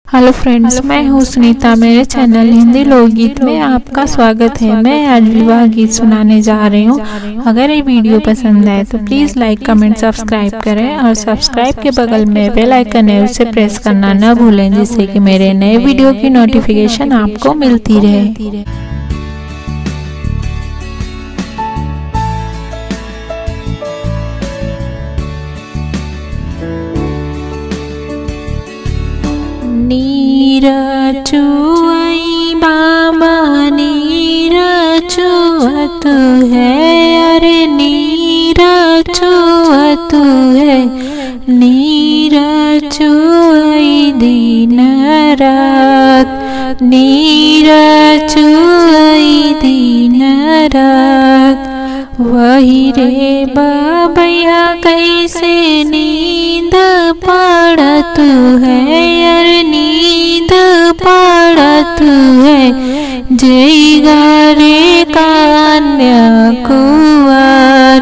Hello friends, मैं हूँ सुनीता। मेरे चैनल हिंदी लोकगीत में आपका स्वागत है। मैं आज विवाह गीत सुनाने जा रही हूँ। अगर ये वीडियो पसंद आए तो प्लीज़ लाइक, कमेंट, सब्सक्राइब करें और सब्सक्राइब के बगल में बेल आइकन है उसे प्रेस करना न भूलें, जिससे कि मेरे नए वीडियो की नोटिफिकेशन आपको मिलती रहे। नीरचुआई बाबा नीरचुअत है, अरे नीरचुअत है। नीरचुआई दिन रात, नीरचुआई दिन रात। वही रे बाबैया कैसे नींद पड़त है, अरे नींद पड़त है। जैगा रे कन्या कुंवर,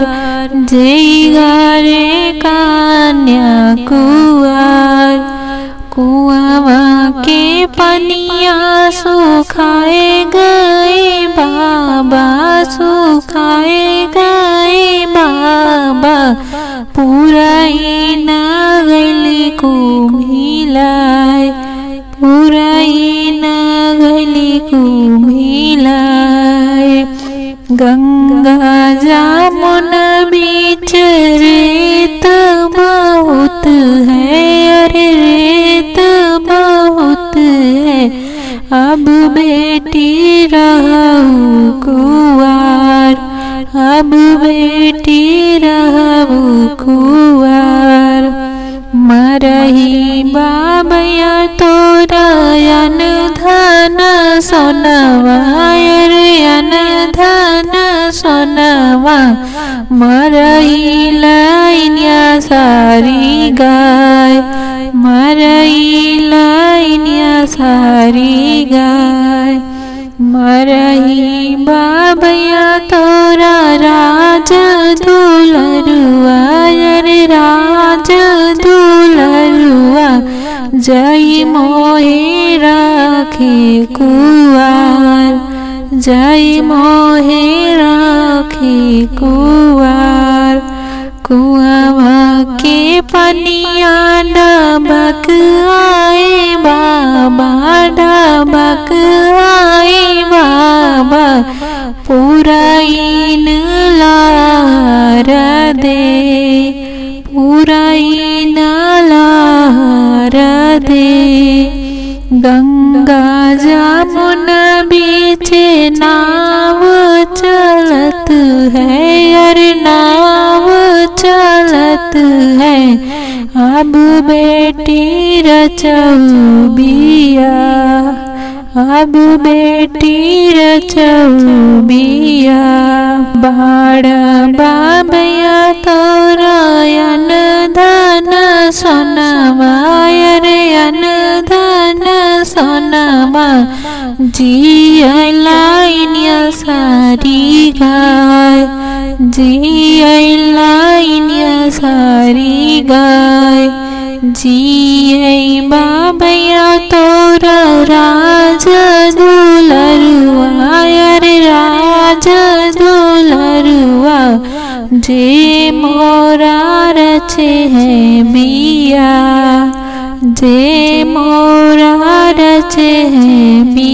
जैगा रे कन्या कुंवर। कुआवा के पनिया सुखाए गए बाबा, सुखाए गए बाबा। पुराई नगली को मिलाए, पुराई नगली को मिलाए। गंगा जमुन बीच रेत बहुत है, अरे रेत बहुत है। अब बेटी रहू कुंवर, अब बेटी रहू कुंवर। मरही बाबैया तोरा अन धन सोनवा, अरे अन धन सोनवा। मरही लाइनिया सारी गाय, मरही लाइनिया सारी गाय। मरही बाबैया तोरा राज दुलरुआ, अरे राज दुलरुआ। जय मोहे राखे कुंवर, जय मोहे राखे कुंवर। कुआवा के पनिया डबक आए बाबा, डबक आए बाबा। पुराइन लार दे, पुराइन लार दे। गंगा जमुन बीच नाव चलत है, अरे नाव चलत है। अब बेटी रचऊ बिया, अब बेटी रचऊ बिया। बाड़ बाबैया तोरा अन धन सोनवा, अरे अन धन सोनवा। जिया लाइनिया सारी गाय, जिया लाइनिया सारी गाय। जिया बाबैया तोरा राज दुलरुआ, अरे राज दुलरुआ। जे मोरा रचे है बिया, जे मोरा रचे है बिया।